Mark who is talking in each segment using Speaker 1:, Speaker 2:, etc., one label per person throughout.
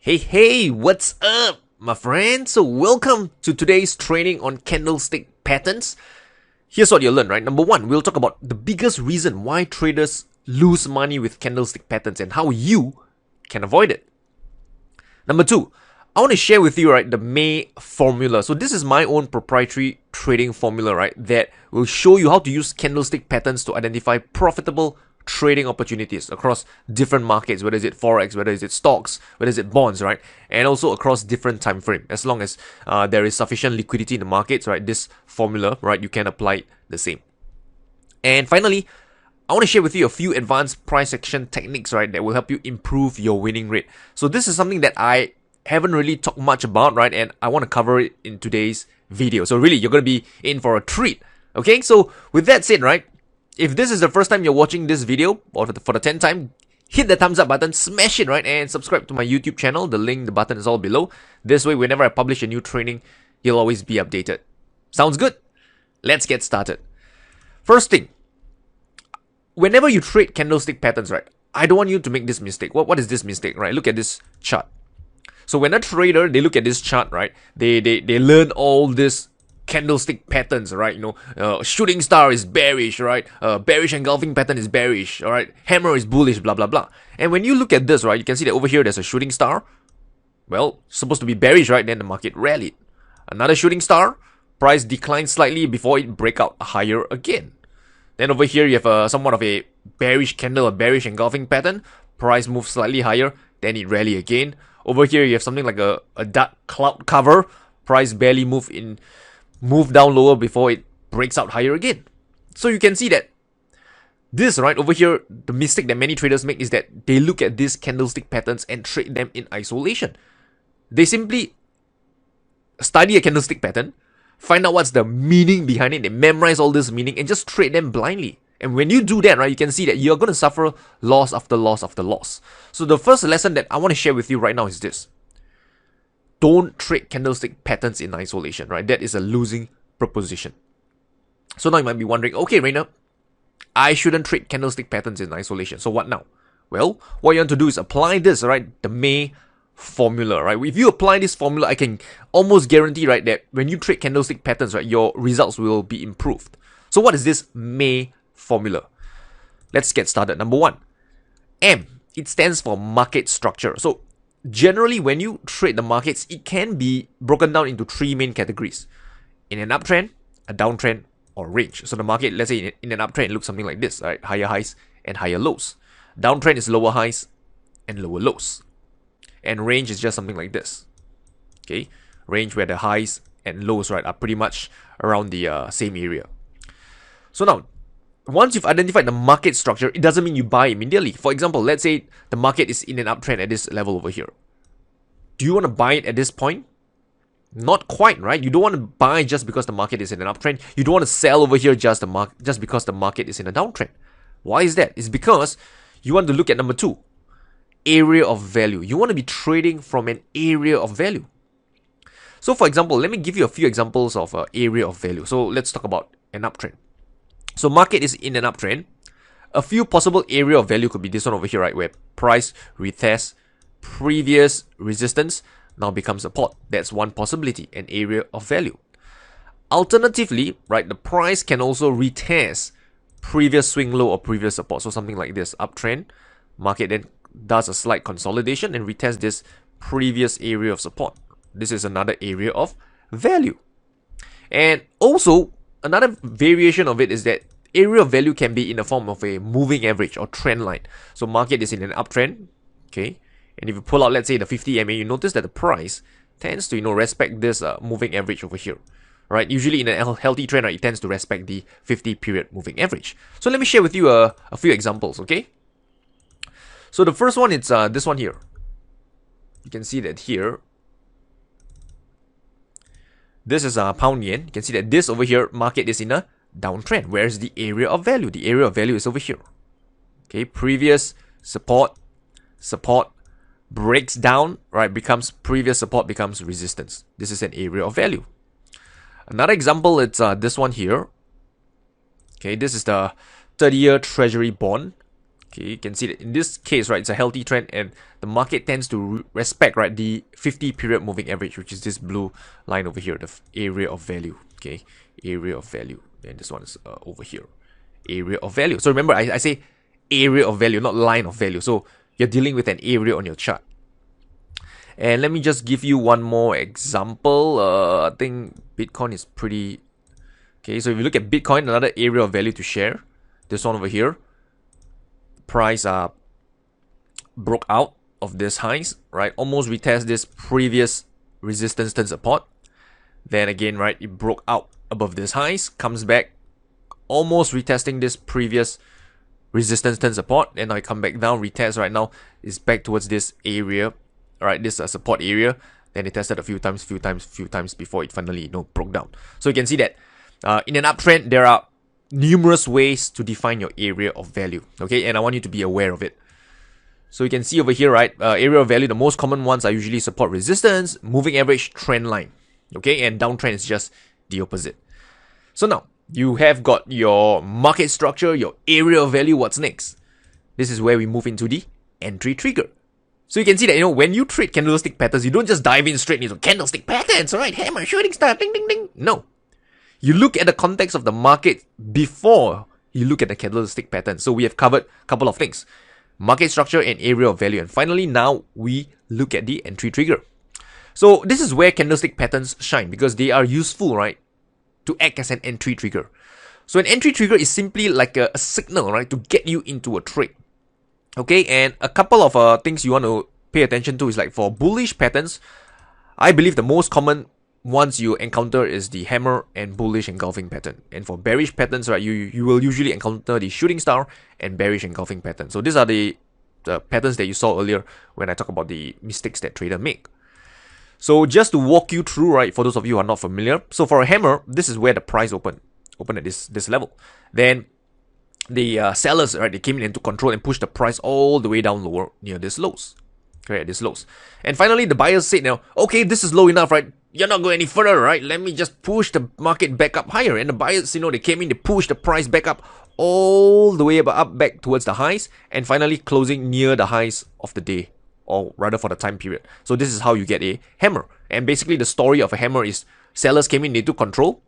Speaker 1: Hey, what's up, my friend? So welcome to today's training on candlestick patterns. Here's what you'll learn, right? Number one, we'll talk about the biggest reason why traders lose money with candlestick patterns and how you can avoid it. Number two, I want to share with you, right, the MAEE formula. So this is my own proprietary trading formula, right, that will show you how to use candlestick patterns to identify profitable trading opportunities across different markets, whether it's forex, whether it's stocks, whether it's bonds, right, and also across different time frame. As long as there is sufficient liquidity in the markets, right, this formula, right, you can apply it the same. And finally, I want to share with you a few advanced price action techniques, right, that will help you improve your winning rate. So this is something that I haven't really talked much about, right, and I want to cover it in today's video. So really, you're going to be in for a treat. Okay, so with that said, right, if this is the first time you're watching this video, or for the 10th time, hit the thumbs up button, smash it, right, and subscribe to my YouTube channel. The button is all below. This way, whenever I publish a new training, you'll always be updated. Sounds good? Let's get started. First thing, whenever you trade candlestick patterns, right, I don't want you to make this mistake. What is this mistake, right? Look at this chart. So when a trader, they look at this chart, right, they learn all this candlestick patterns, right? Shooting star is bearish, right? Bearish engulfing pattern is bearish, all right? Hammer is bullish, blah, blah, blah. And when you look at this, right, you can see that over here there's a shooting star. Well, supposed to be bearish, right? Then the market rallied. Another shooting star, price declined slightly before it break out higher again. Then over here you have somewhat of a bearish candle, a bearish engulfing pattern. Price moves slightly higher, then it rally again. Over here you have something like a dark cloud cover. Price barely move down lower before it breaks out higher again. So you can see that this, right, over here, the mistake that many traders make is that they look at these candlestick patterns and trade them in isolation. They simply study a candlestick pattern, find out what's the meaning behind it, they memorize all this meaning and just trade them blindly. And when you do that, right, you can see that you're going to suffer loss after loss after loss. So the first lesson that I want to share with you right now is this. Don't trade candlestick patterns in isolation, right? That is a losing proposition. So now you might be wondering, okay, Rayner, I shouldn't trade candlestick patterns in isolation. So what now? Well, what you want to do is apply this, right? The MAEE formula, right? If you apply this formula, I can almost guarantee, right, that when you trade candlestick patterns, right, your results will be improved. So what is this MAEE formula? Let's get started. Number one, M. It stands for market structure. So generally, when you trade the markets, it can be broken down into three main categories. In an uptrend, a downtrend, or range. So the market, let's say in an uptrend, it looks something like this, right? Higher highs and higher lows. Downtrend is lower highs and lower lows. And range is just something like this. Okay? Range where the highs and lows, right, are pretty much around the same area. So now, once you've identified the market structure, it doesn't mean you buy immediately. For example, let's say the market is in an uptrend at this level over here. Do you want to buy it at this point? Not quite, right? You don't want to buy just because the market is in an uptrend. You don't want to sell over here just because the market is in a downtrend. Why is that? It's because you want to look at number two, area of value. You want to be trading from an area of value. So for example, let me give you a few examples of area of value. So let's talk about an uptrend. So market is in an uptrend. A few possible area of value could be this one over here, right? Where price retests previous resistance, now becomes support. That's one possibility, an area of value. Alternatively, right, the price can also retest previous swing low or previous support. So something like this, uptrend, market then does a slight consolidation and retests this previous area of support. This is another area of value. And also, another variation of it is that area of value can be in the form of a moving average or trend line. So market is in an uptrend, okay? And if you pull out, let's say, the 50 MA, you notice that the price tends to, respect this moving average over here, right? Usually in a healthy trend, right, it tends to respect the 50 period moving average. So let me share with you a few examples, okay? So the first one is this one here. You can see that here. This is pound yen. You can see that this over here, market is in a downtrend. Where's the area of value? The area of value is over here. Okay, previous support, breaks down, right, becomes previous support becomes resistance. This is an area of value. Another example, it's this one here. Okay, this is the 30-year treasury bond. Okay, you can see that in this case, right, it's a healthy trend, and the market tends to respect, right, the 50 period moving average, which is this blue line over here, the area of value. Okay, area of value. And this one is over here, area of value. So remember, I say area of value, not line of value. So you're dealing with an area on your chart. And let me just give you one more example. I think Bitcoin is pretty... Okay, so if you look at Bitcoin, another area of value to share. This one over here. Price broke out of this highs, right? Almost retest this previous resistance turn support. Then again, right, it broke out above this highs, comes back, almost retesting this previous resistance turn support, and now it come back down, retest right now is back towards this area, right? This support area. Then it tested a few times before it finally, broke down. So you can see that in an uptrend, there are numerous ways to define your area of value, okay? And I want you to be aware of it. So you can see over here, right, area of value, the most common ones are usually support, resistance, moving average, trend line, okay? And downtrend is just the opposite. So now, you have got your market structure, your area of value. What's next? This is where we move into the entry trigger. So you can see that, when you trade candlestick patterns, you don't just dive in straight into candlestick patterns, alright, hammer, shooting star, ding, ding, ding. No. You look at the context of the market before you look at the candlestick pattern. So we have covered a couple of things. Market structure and area of value. And finally, now we look at the entry trigger. So this is where candlestick patterns shine because they are useful, right, to act as an entry trigger. So an entry trigger is simply like a signal, right, to get you into a trade. Okay, and a couple of things you want to pay attention to is like for bullish patterns, I believe the most common ones you encounter is the hammer and bullish engulfing pattern. And for bearish patterns, right, you will usually encounter the shooting star and bearish engulfing pattern. So these are the patterns that you saw earlier when I talk about the mistakes that traders make. So just to walk you through, right, for those of you who are not familiar, so for a hammer, this is where the price opened at this level. Then the sellers, right, they came in into control and pushed the price all the way down lower near this lows. Okay, at this lows. And finally, the buyers said, now, okay, this is low enough, right? You're not going any further, right? Let me just push the market back up higher. And the buyers, they came in, they pushed the price back up all the way up back towards the highs, and finally closing near the highs of the day, or rather for the time period. So this is how you get a hammer. And basically the story of a hammer is sellers came in, they took control,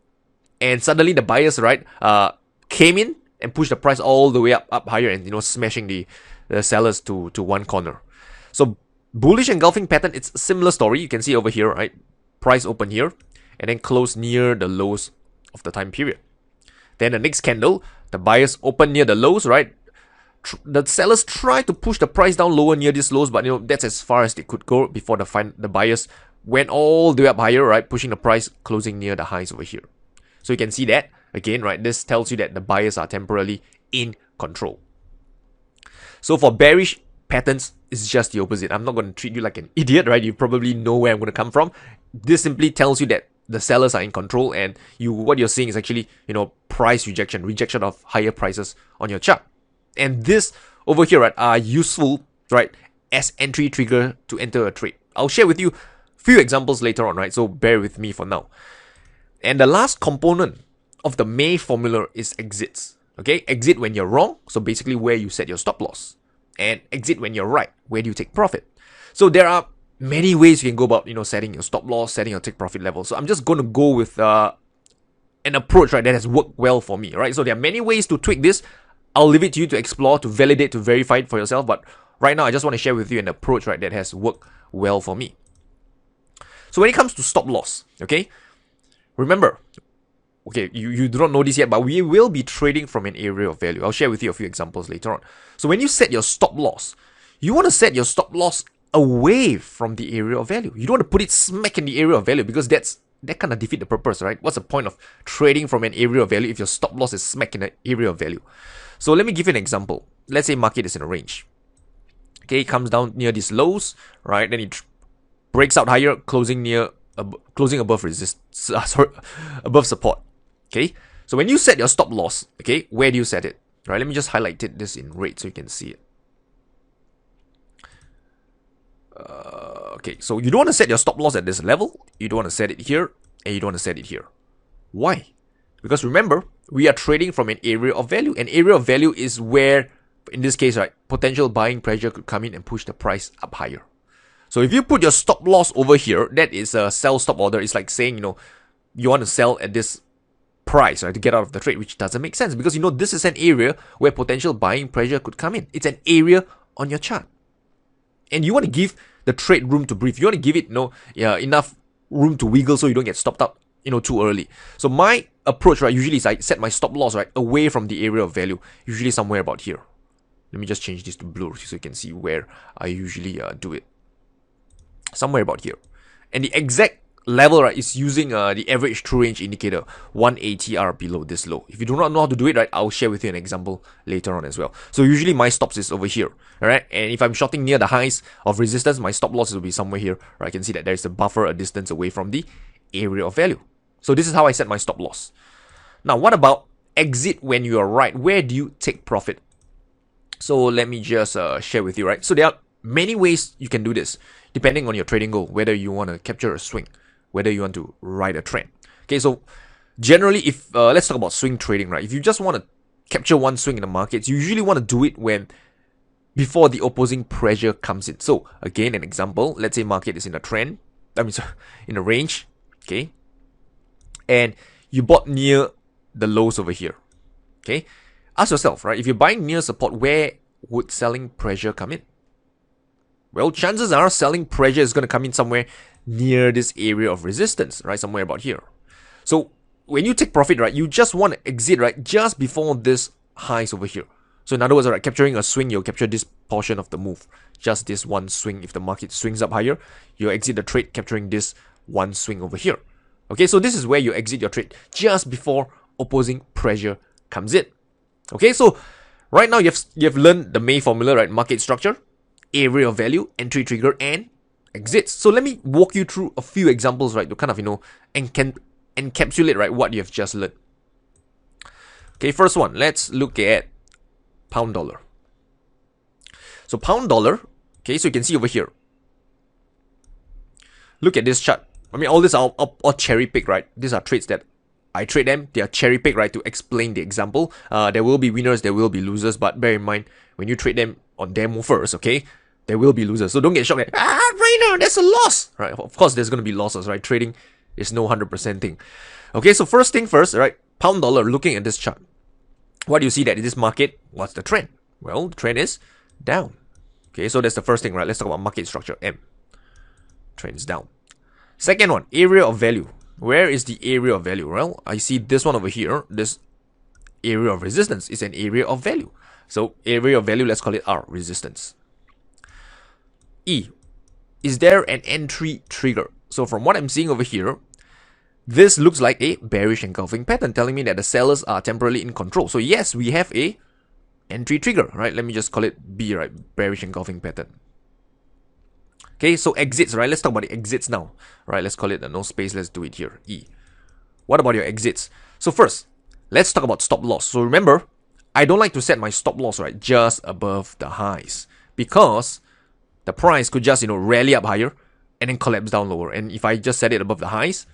Speaker 1: and suddenly the buyers, right, came in and pushed the price all the way up higher, and smashing the sellers to one corner. So bullish engulfing pattern, it's a similar story. You can see over here, right? Price open here and then close near the lows of the time period. Then the next candle, the buyers open near the lows, right? The sellers try to push the price down lower near these lows, but that's as far as they could go before the buyers went all the way up higher, right? Pushing the price, closing near the highs over here. So you can see that again, right? This tells you that the buyers are temporarily in control. So for bearish patterns, it's just the opposite. I'm not going to treat you like an idiot, right? You probably know where I'm going to come from. This simply tells you that the sellers are in control, and what you're seeing is actually, price rejection of higher prices on your chart. And this over here, right, are useful, right, as entry trigger to enter a trade. I'll share with you a few examples later on, right? So bear with me for now. And the last component of the MAEE formula is exits. Okay, exit when you're wrong, so basically where you set your stop loss. And exit when you're right, where do you take profit? So there are many ways you can go about, setting your stop loss, setting your take profit level. So I'm just going to go with an approach, right, that has worked well for me, right? So there are many ways to tweak this. I'll leave it to you to explore, to validate, to verify it for yourself. But right now, I just want to share with you an approach, right, that has worked well for me. So when it comes to stop loss, okay, remember, okay, you do not know this yet, but we will be trading from an area of value. I'll share with you a few examples later on. So when you set your stop loss, you want to set your stop loss away from the area of value. You don't want to put it smack in the area of value, because that kind of defeat the purpose, right? What's the point of trading from an area of value if your stop loss is smack in the area of value? So let me give you an example. Let's say market is in a range. Okay, it comes down near these lows, right? Then it breaks out higher, closing above above support. Okay, so when you set your stop loss, okay, where do you set it? Right, let me just highlight this in red so you can see it. Okay, so you don't want to set your stop loss at this level. You don't want to set it here, and you don't want to set it here. Why? Because remember, we are trading from an area of value. An area of value is where, in this case, right, potential buying pressure could come in and push the price up higher. So if you put your stop loss over here, that is a sell stop order. It's like saying, you want to sell at this price, right, to get out of the trade, which doesn't make sense because this is an area where potential buying pressure could come in. It's an area on your chart. And you want to give the trade room to breathe. You want to give it enough room to wiggle so you don't get stopped up too early. So my approach, right, usually is I set my stop loss right away from the area of value, usually somewhere about here. Let me just change this to blue so you can see where I usually do it. Somewhere about here. And the exact level, right, is using the average true range indicator, 1 ATR below this low. If you do not know how to do it, right, I'll share with you an example later on as well. So usually my stops is over here, all right? And if I'm shorting near the highs of resistance, my stop loss will be somewhere here. Right? I can see that there's a buffer, a distance away from the area of value. So this is how I set my stop loss. Now, what about exit when you are right? Where do you take profit? So let me just share with you, right? So there are many ways you can do this, depending on your trading goal, whether you want to capture a swing, whether you want to ride a trend. Okay, so generally, if let's talk about swing trading, right? If you just want to capture one swing in the markets, you usually want to do it before the opposing pressure comes in. So again, an example, let's say market is in a trend, in a range, okay? And you bought near the lows over here, okay? Ask yourself, right? If you're buying near support, where would selling pressure come in? Well, chances are selling pressure is going to come in somewhere near this area of resistance, right? Somewhere about here. So when you take profit, right, you just want to exit, right, just before this highs over here. So in other words, right, capturing a swing, you'll capture this portion of the move. Just this one swing. If the market swings up higher, you'll exit the trade capturing this one swing over here. Okay, so this is where you exit your trade just before opposing pressure comes in. Okay, so right now you have learned the MAEE formula, right? Market structure, area of value, entry trigger, and exits. So let me walk you through a few examples, right, to kind of encapsulate, right, what you have just learned. Okay, first one, let's look at pound dollar. So pound dollar, okay, so you can see over here. Look at this chart. I mean, all this are all cherry pick, right? These are trades that I trade them. They are cherry pick, right, to explain the example. There will be winners, there will be losers, but bear in mind, when you trade them on demo first, okay, there will be losers. So don't get shocked at, Rayner, that's a loss, right? Of course, there's going to be losses, right? Trading is no 100% thing. Okay, so first thing first, right? Pound dollar, looking at this chart. What do you see that in this market? What's the trend? Well, the trend is down. Okay, so that's the first thing, right? Let's talk about market structure, M. Trend is down. Second one, area of value. Where is the area of value? Well, I see this one over here. This area of resistance is an area of value. So area of value, let's call it R, resistance. E, is there an entry trigger? So from what I'm seeing over here, this looks like a bearish engulfing pattern telling me that the sellers are temporarily in control. So yes, we have a entry trigger, right? Let me just call it B, right? Bearish engulfing pattern. Okay, so exits, right? Let's talk about the exits now, right? Let's call it no space. Let's do it here, E. What about your exits? So first, let's talk about stop loss. So remember, I don't like to set my stop loss, right, just above the highs because the price could just, rally up higher and then collapse down lower. And if I just set it above the highs,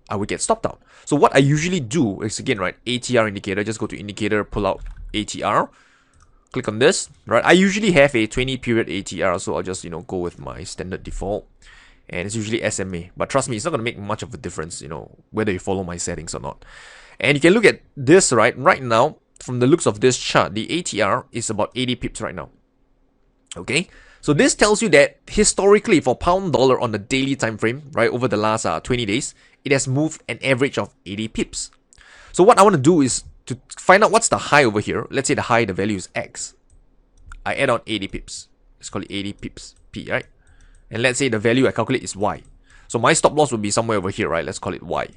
Speaker 1: I would get stopped out. So what I usually do is, again, right, ATR indicator, just go to indicator, pull out ATR. Click on this, right? I usually have a 20 period ATR, so I'll just, go with my standard default. And it's usually SMA. But trust me, it's not going to make much of a difference, whether you follow my settings or not. And you can look at this, right? Right now, from the looks of this chart, the ATR is about 80 pips right now. Okay? So this tells you that historically for pound dollar on the daily time frame, right, over the last 20 days, it has moved an average of 80 pips. So what I want to do is to find out what's the high over here. Let's say the high, the value is X. I add on 80 pips. Let's call it 80 pips, P, right? And let's say the value I calculate is Y. So my stop loss would be somewhere over here, right? Let's call it Y,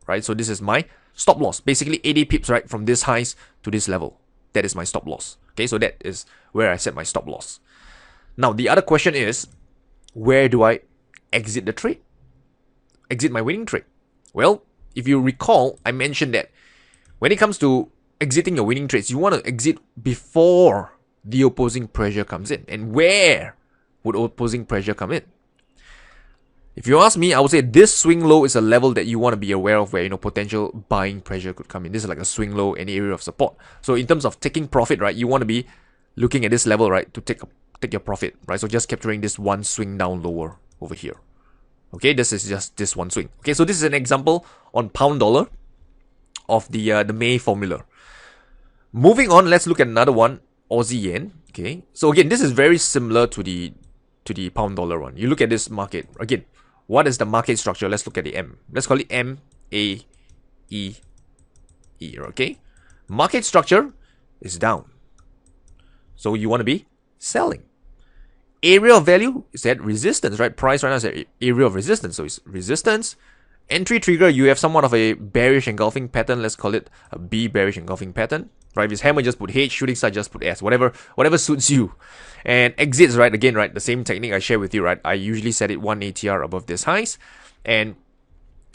Speaker 1: right? So this is my stop loss. Basically 80 pips, right? From this highs to this level. That is my stop loss. Okay, so that is where I set my stop loss. Now, the other question is, where do I exit the trade? Exit my winning trade? Well, if you recall, I mentioned that when it comes to exiting your winning trades, you want to exit before the opposing pressure comes in. And where would opposing pressure come in? If you ask me, I would say this swing low is a level that you want to be aware of where, potential buying pressure could come in. This is like a swing low, an area of support. So in terms of taking profit, right, you want to be looking at this level, right, to take your profit, right? So just capturing this one swing down lower over here. Okay, this is just this one swing. Okay, so this is an example on pound dollar of the MAEE formula. Moving on, let's look at another one, Aussie yen. Okay, so again, this is very similar to the pound dollar one. You look at this market again. What is the market structure? Let's look at the M. Let's call it MAEE. Okay, market structure is down, so you want to be selling. Area of value is at resistance, right? Price right now is at area of resistance, so it's resistance. Entry trigger, you have somewhat of a bearish engulfing pattern. Let's call it a B bearish engulfing pattern. Right, if it's hammer, just put H. Shooting star, just put S. Whatever suits you. And exits, right? Again, right? The same technique I share with you, right? I usually set it 1 ATR above this highs, and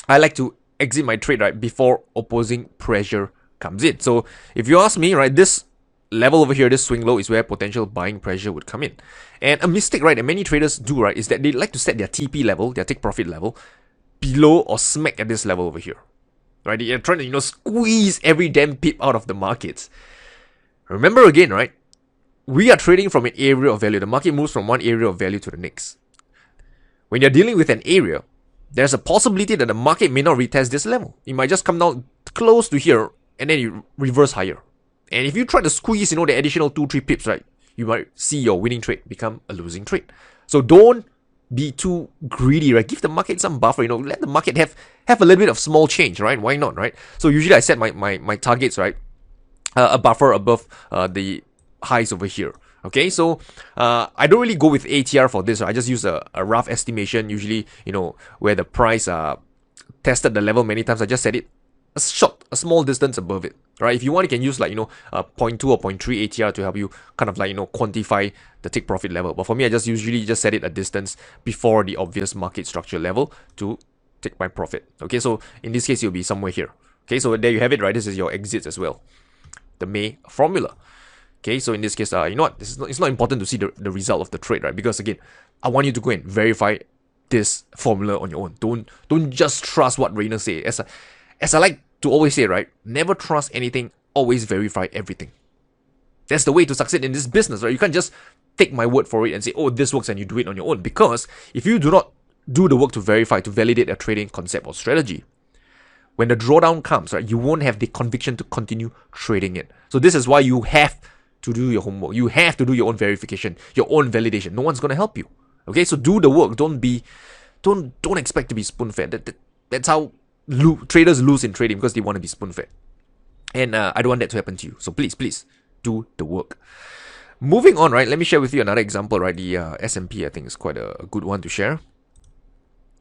Speaker 1: I like to exit my trade, right, before opposing pressure comes in. So if you ask me, right, this level over here, this swing low, is where potential buying pressure would come in. And a mistake, right, that many traders do, right, is that they like to set their TP level, their take profit level, below or smack at this level over here. Right, you're trying to, squeeze every damn pip out of the markets. Remember again, right, we are trading from an area of value. The market moves from one area of value to the next. When you're dealing with an area, there's a possibility that the market may not retest this level. It might just come down close to here and then you reverse higher. And if you try to squeeze, the additional 2-3 pips, right, you might see your winning trade become a losing trade. So don't be too greedy, right? Give the market some buffer, let the market have a little bit of small change, right? Why not, right? So usually I set my targets, right? A buffer above the highs over here. Okay, so I don't really go with ATR for this. Right? I just use a rough estimation. Usually, where the price tested the level many times, I just set it a small distance above it. Right? If you want, you can use 0.2 or 0.3 ATR to help you kind of quantify the take profit level. But for me, I just usually just set it a distance before the obvious market structure level to take my profit. Okay, so in this case, you'll be somewhere here. Okay, so there you have it, right? This is your exits as well. The MAEE formula. Okay, so in this case, you know what? It's not important to see the result of the trade, right? Because again, I want you to go and verify this formula on your own. Don't just trust what Rayner say. As I like to always say, right? Never trust anything. Always verify everything. That's the way to succeed in this business, right? You can't just take my word for it and say, oh, this works, and you do it on your own. Because if you do not do the work to verify, to validate a trading concept or strategy, when the drawdown comes, right, you won't have the conviction to continue trading it. So this is why you have to do your homework. You have to do your own verification, your own validation. No one's going to help you. Okay, so do the work. Don't expect to be spoon-fed. That's how traders lose in trading, because they want to be spoon-fed. And I don't want that to happen to you. So please do the work. Moving on, right, let me share with you another example, right? The S&P, I think, is quite a good one to share.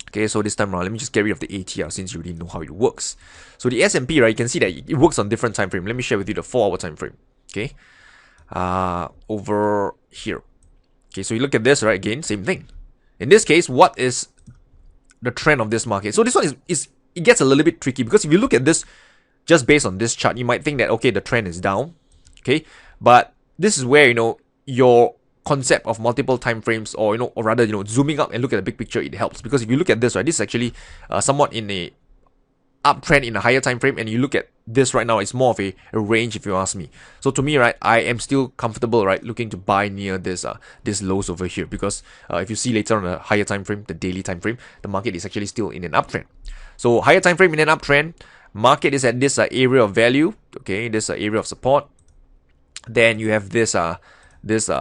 Speaker 1: Okay, so this time around, let me just get rid of the ATR since you already know how it works. So the S&P, right, you can see that it works on different time frame. Let me share with you the 4-hour time frame. Okay, over here. Okay, so you look at this, right? Again, same thing. In this case, what is the trend of this market? So this one is it gets a little bit tricky, because if you look at this just based on this chart, you might think that, okay, the trend is down. Okay, but this is where your concept of multiple time frames, or or rather zooming up and look at the big picture, it helps. Because if you look at this, right, this is actually somewhat in a uptrend in a higher time frame, and you look at this right now, it's more of a range, if you ask me. So to me, right, I am still comfortable, right, looking to buy near this lows over here, because if you see later on a higher time frame, the daily time frame, the market is actually still in an uptrend. So higher time frame in an uptrend, market is at this area of value. Okay, this area of support. Then you have this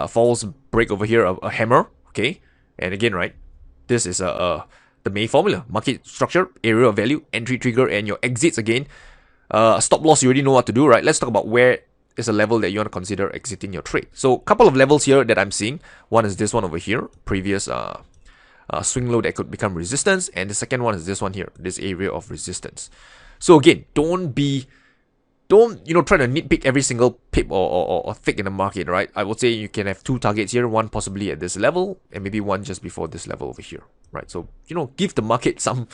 Speaker 1: false break over here, a hammer. Okay, and again, right, this is the MAEE formula: market structure, area of value, entry trigger, and your exits again. Stop loss, you already know what to do, right? Let's talk about where is a level that you want to consider exiting your trade. So a couple of levels here that I'm seeing. One is this one over here, previous swing low that could become resistance, and the second one is this one here, this area of resistance. So again, don't try to nitpick every single pip or thick in the market, right? I would say you can have 2 targets here, one possibly at this level, and maybe one just before this level over here, right? So give the market some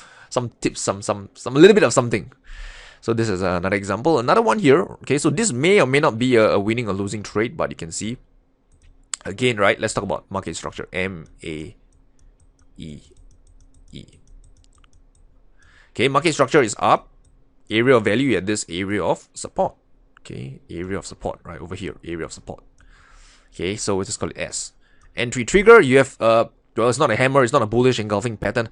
Speaker 1: tips, some a little bit of something. So this is another example. Another one here. Okay, so this may or may not be a winning or losing trade, but you can see again, right? Let's talk about market structure. MAEE. Okay, market structure is up. Area of value at this area of support. Okay, area of support right over here. Area of support. Okay, so we'll just call it S. Entry trigger, you have well, it's not a hammer, it's not a bullish engulfing pattern.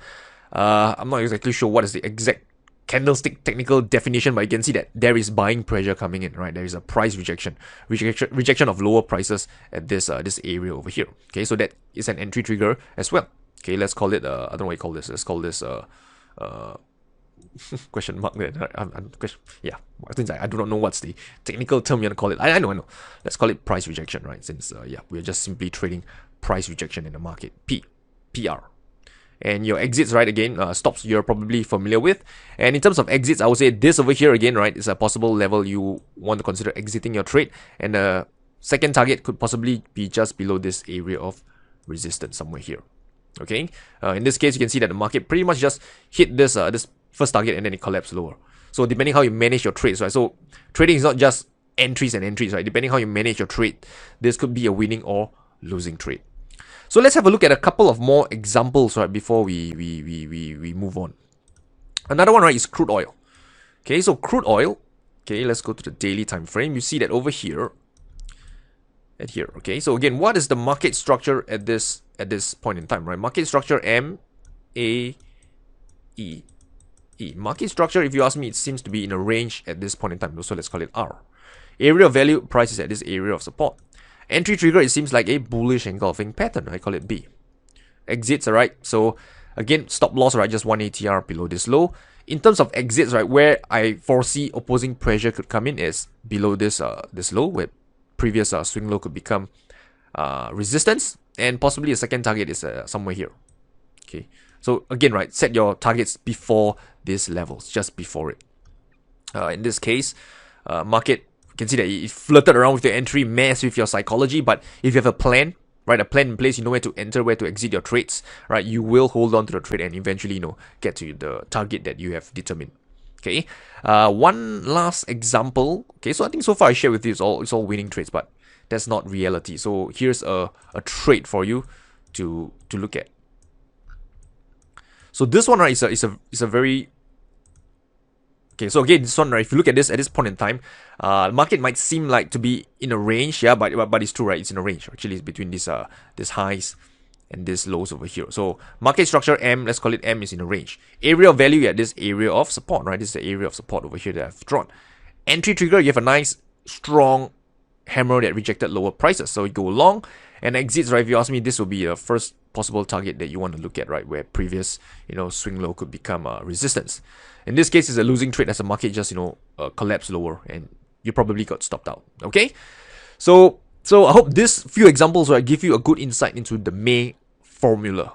Speaker 1: I'm not exactly sure what is the exact candlestick technical definition, but you can see that there is buying pressure coming in, right? There is a price rejection of lower prices at this this area over here. Okay, so that is an entry trigger as well. Okay, let's call it I don't know what you call this. Let's call this question mark there. Yeah, I do not know what's the technical term you want to call it. I know. Let's call it price rejection, right? Since yeah, we're just simply trading price rejection in the market. PR. And your exits, right, again, stops you're probably familiar with. And in terms of exits, I would say this over here again, right, is a possible level you want to consider exiting your trade. And the second target could possibly be just below this area of resistance somewhere here. Okay, in this case, you can see that the market pretty much just hit this this first target and then it collapsed lower. So depending how you manage your trades, right? So trading is not just entries and entries, right? Depending how you manage your trade, this could be a winning or losing trade. So let's have a look at a couple of more examples, right, before we move on. Another one, right, is crude oil. Okay, so crude oil. Okay, let's go to the daily time frame. You see that over here. At here. Okay, so again, what is the market structure at this point in time, right? Market structure MAEE. Market structure, if you ask me, it seems to be in a range at this point in time. So let's call it R. Area of value, price is at this area of support. Entry trigger, it seems like a bullish engulfing pattern. I call it B. Exits, alright. So again, stop loss, right? Just 1 ATR below this low. In terms of exits, right, where I foresee opposing pressure could come in is below this this low, where previous swing low could become resistance, and possibly a second target is somewhere here. Okay. So again, right, set your targets before these levels, just before it. In this case, market, you can see that it flirted around with your entry, mess with your psychology, but if you have a plan, right, a plan in place, you know where to enter, where to exit your trades, right, you will hold on to the trade and eventually, you know, get to the target that you have determined. Okay, one last example. Okay, so I think so far I shared with you it's all winning trades, but that's not reality. So here's a trade for you to look at. So this one, right, is a very okay. So again, this one, right, if you look at this at this point in time, the market might seem like to be in a range, yeah, but it's true, right? It's in a range. Actually, it's between these highs and these lows over here. So market structure M, let's call it M, is in a range. Area of value at this area of support, right? This is the area of support over here that I've drawn. Entry trigger, you have a nice strong hammer that rejected lower prices, so you go long. And exits, right, if you ask me, this will be the first possible target that you want to look at, right, where previous, you know, swing low could become resistance. In this case, it's a losing trade as the market just, you know, collapsed lower and you probably got stopped out. Okay, so I hope these few examples, right, give you a good insight into the MAEE formula.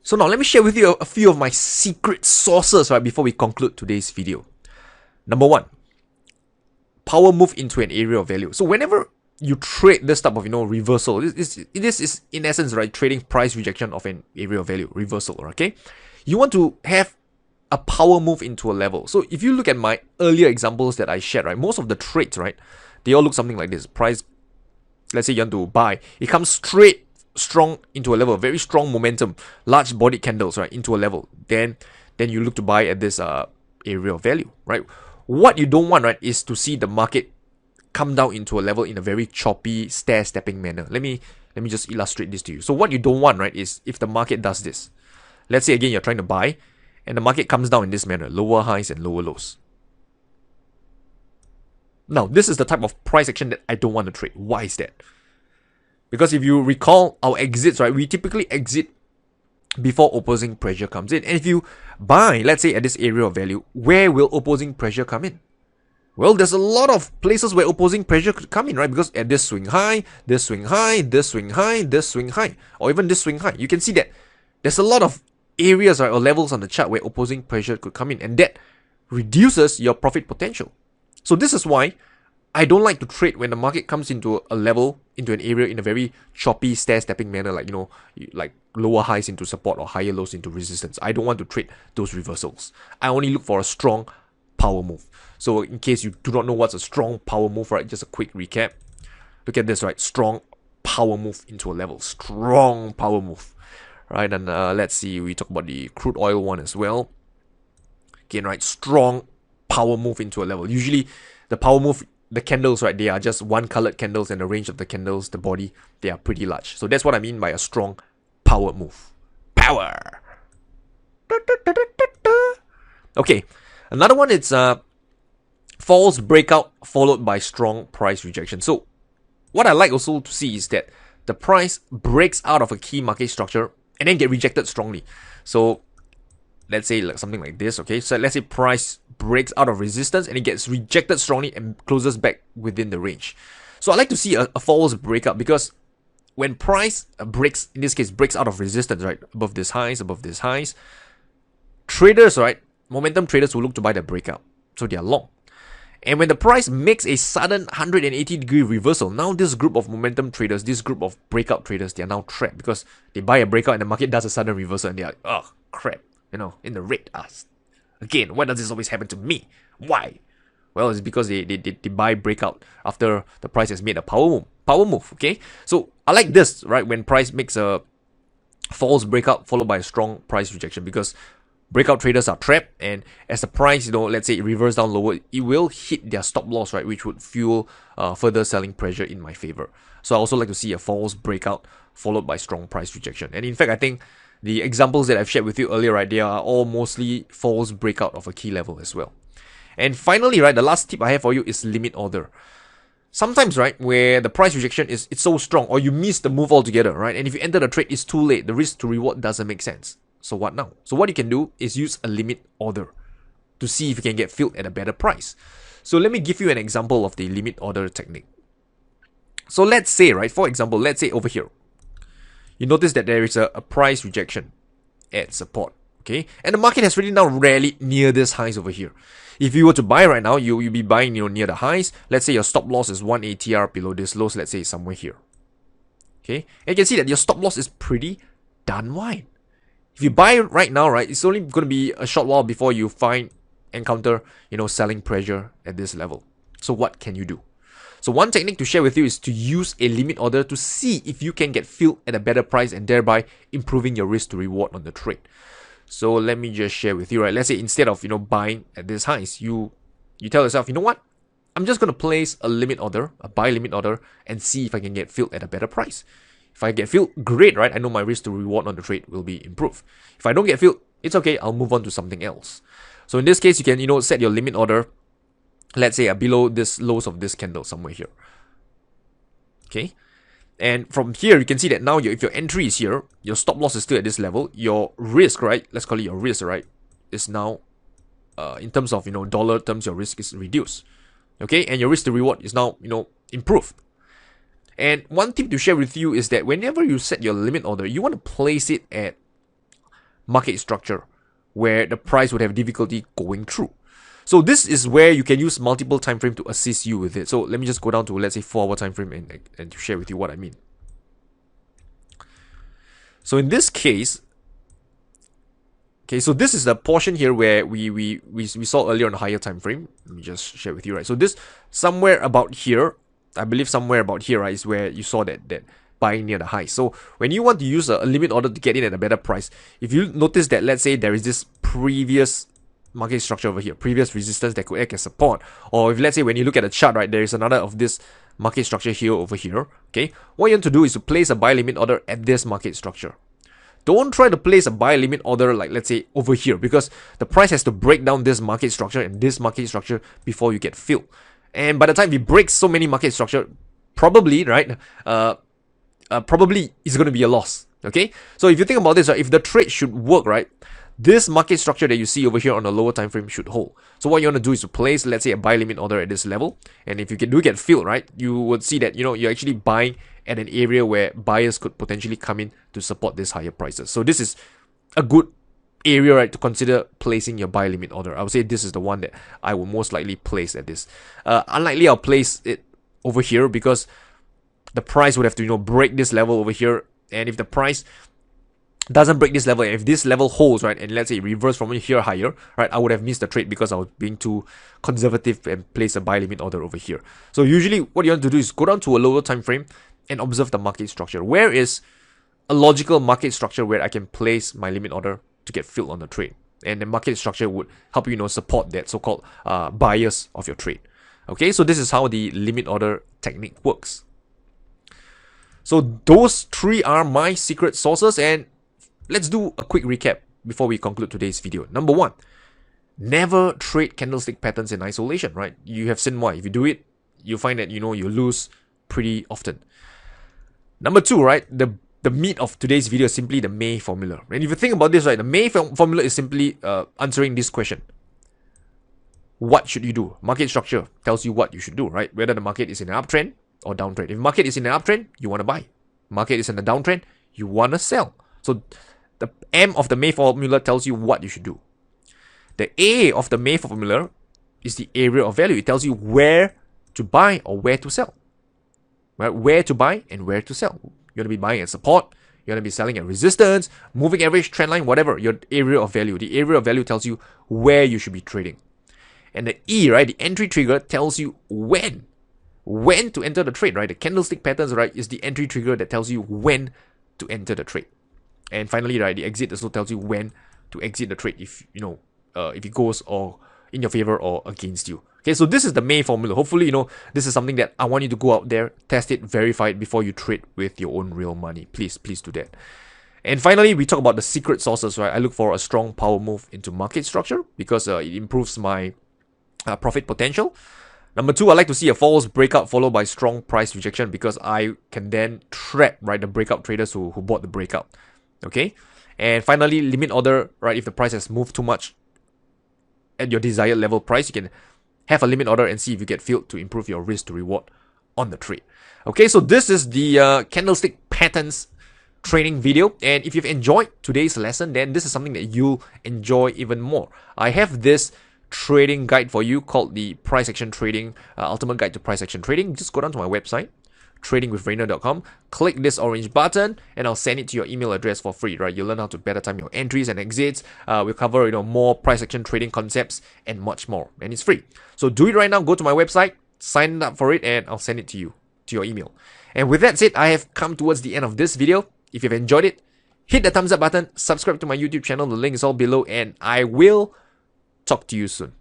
Speaker 1: So now let me share with you a few of my secret sources, right, before we conclude today's video. Number one, power move into an area of value. So whenever you trade this type of, you know, reversal, this is in essence, right, trading price rejection of an area of value, reversal, okay? You want to have a power move into a level. So if you look at my earlier examples that I shared, right, most of the trades, right, they all look something like this. Price, let's say you want to buy, it comes straight strong into a level, very strong momentum, large bodied candles, right, into a level. Then you look to buy at this area of value, right? What you don't want, right, is to see the market come down into a level in a very choppy, stair-stepping manner. Let me just illustrate this to you. So what you don't want, right, is if the market does this. Let's say again you're trying to buy, and the market comes down in this manner, lower highs and lower lows. Now, this is the type of price action that I don't want to trade. Why is that? Because if you recall our exits, right, we typically exit before opposing pressure comes in. And if you buy, let's say at this area of value, where will opposing pressure come in? Well, there's a lot of places where opposing pressure could come in, right? Because at this swing high, this swing high, this swing high, this swing high, or even this swing high, you can see that there's a lot of areas, right, or levels on the chart where opposing pressure could come in, and that reduces your profit potential. So this is why I don't like to trade when the market comes into a level, into an area in a very choppy, stair-stepping manner, like, you know, like lower highs into support or higher lows into resistance. I don't want to trade those reversals. I only look for a strong power move. So in case you do not know what's a strong power move, right, just a quick recap. Look at this, right, strong power move into a level, strong power move, right? And let's see, we talk about the crude oil one as well. Again, right, strong power move into a level. Usually the power move the candles, right, they are just one colored candles, and the range of the candles, the body, they are pretty large. So that's what I mean by a strong power move. Power. Okay, another one is false breakout followed by strong price rejection. So what I like also to see is that the price breaks out of a key market structure and then get rejected strongly. So let's say like something like this, okay? So let's say price breaks out of resistance and it gets rejected strongly and closes back within the range. So I like to see a false breakout, because when price breaks, in this case, breaks out of resistance, right, above these highs, traders, right, momentum traders will look to buy the breakout. So they are long. And when the price makes a sudden 180-degree reversal, now this group of momentum traders, this group of breakout traders, they are now trapped because they buy a breakout and the market does a sudden reversal and they are like, oh, crap, in the red. Again, why does this always happen to me? Why? Well, it's because they buy breakout after the price has made a power move, okay? So I like this, right, when price makes a false breakout followed by a strong price rejection, because breakout traders are trapped, and as the price, let's say it reverses down lower, it will hit their stop loss, right, which would fuel further selling pressure in my favor. So I also like to see a false breakout followed by strong price rejection. And in fact, I think the examples that I've shared with you earlier, right, they are all mostly false breakout of a key level as well. And finally, right, the last tip I have for you is limit order. Sometimes, right, where the price rejection it's so strong, or you miss the move altogether, right, and if you enter the trade, it's too late. The risk to reward doesn't make sense. So what now? So what you can do is use a limit order to see if you can get filled at a better price. So let me give you an example of the limit order technique. So let's say, right, for example, let's say over here, you notice that there is a price rejection at support, okay? And the market has really now rallied near this highs over here. If you were to buy right now, you'll be buying near the highs. Let's say your stop loss is 1 ATR below this lows, let's say somewhere here. Okay? And you can see that your stop loss is pretty darn wide. If you buy right now, right, it's only going to be a short while before you encounter, selling pressure at this level. So what can you do? So one technique to share with you is to use a limit order to see if you can get filled at a better price and thereby improving your risk to reward on the trade. So let me just share with you, right? Let's say instead of, buying at this highs, you tell yourself, you know what? I'm just going to place a limit order, a buy limit order, and see if I can get filled at a better price. If I get filled, great, right? I know my risk to reward on the trade will be improved. If I don't get filled, it's okay. I'll move on to something else. So in this case, you can, set your limit order, let's say below this lows of this candle somewhere here. Okay. And from here, you can see that now if your entry is here, your stop loss is still at this level. Your risk, right? Let's call it your risk, right? Is now, in terms of, dollar terms, your risk is reduced. Okay. And your risk to reward is now, improved. And one tip to share with you is that whenever you set your limit order, you want to place it at market structure where the price would have difficulty going through. So this is where you can use multiple time frame to assist you with it. So let me just go down to, let's say, 4-hour time frame and to share with you what I mean. So in this case, okay, so this is the portion here where we saw earlier on the higher time frame. Let me just share with you, right? So this somewhere about here, I believe somewhere about here, right, is where you saw that buying near the high. So when you want to use a limit order to get in at a better price, if you notice that, let's say there is this previous market structure over here, previous resistance that could act as support, or if let's say when you look at the chart, right, there is another of this market structure here over here, okay, what you want to do is to place a buy limit order at this market structure. Don't try to place a buy limit order like, let's say, over here, because the price has to break down this market structure and this market structure before you get filled. And by the time we break so many market structure, probably, right, probably is going to be a loss, okay? So if you think about this, right, if the trade should work, right, this market structure that you see over here on the lower time frame should hold. So what you want to do is to place, let's say, a buy limit order at this level. And if you do get filled, right, you would see that, you're actually buying at an area where buyers could potentially come in to support these higher prices. So this is a good area, right, to consider placing your buy limit order. I would say this is the one that I will most likely place at this. Unlikely I'll place it over here because the price would have to, break this level over here. And if the price doesn't break this level, and if this level holds, right, and let's say it reverse from here higher, right, I would have missed the trade because I was being too conservative and place a buy limit order over here. So usually what you want to do is go down to a lower time frame and observe the market structure. Where is a logical market structure where I can place my limit order to get filled on the trade? And the market structure would help you, support that so-called bias of your trade. Okay, so this is how the limit order technique works. So those three are my secret sources, and let's do a quick recap before we conclude today's video. Number one, never trade candlestick patterns in isolation, right? You have seen why. If you do it, you find that, you lose pretty often. Number two, right? The meat of today's video is simply the MAEE formula. And if you think about this, right, the MAEE formula is simply answering this question. What should you do? Market structure tells you what you should do, right? Whether the market is in an uptrend or downtrend. If market is in an uptrend, you want to buy. Market is in a downtrend, you want to sell. So the M of the MAEE formula tells you what you should do. The A of the MAEE formula is the area of value. It tells you where to buy or where to sell. Right? Where to buy and where to sell. You're going to be buying at support. You're going to be selling at resistance, moving average, trend line, whatever. Your area of value. The area of value tells you where you should be trading. And the E, right, the entry trigger tells you when to enter the trade, right? The candlestick patterns, right, is the entry trigger that tells you when to enter the trade. And finally, right, the exit also tells you when to exit the trade if it goes or in your favor or against you. Okay, so this is the MAEE formula. Hopefully, this is something that I want you to go out there, test it, verify it before you trade with your own real money. Please do that. And finally, we talk about the secret sources, right? I look for a strong power move into market structure because it improves my profit potential. Number two, I like to see a false breakout followed by strong price rejection because I can then trap, right, the breakout traders who bought the breakout. Okay. And finally, limit order, right? If the price has moved too much at your desired level price, you can have a limit order and see if you get filled to improve your risk to reward on the trade. Okay, so this is the candlestick patterns training video. And if you've enjoyed today's lesson, then this is something that you'll enjoy even more. I have this trading guide for you called the Price Action Trading, Ultimate Guide to Price Action Trading. Just go down to my website, tradingwithrayner.com, click this orange button, and I'll send it to your email address for free, right? You'll learn how to better time your entries and exits. We'll cover, more price action trading concepts and much more. And it's free. So do it right now. Go to my website, sign up for it, and I'll send it to you, to your email. And with that said, I have come towards the end of this video. If you've enjoyed it, hit the thumbs up button, subscribe to my YouTube channel. The link is all below, and I will talk to you soon.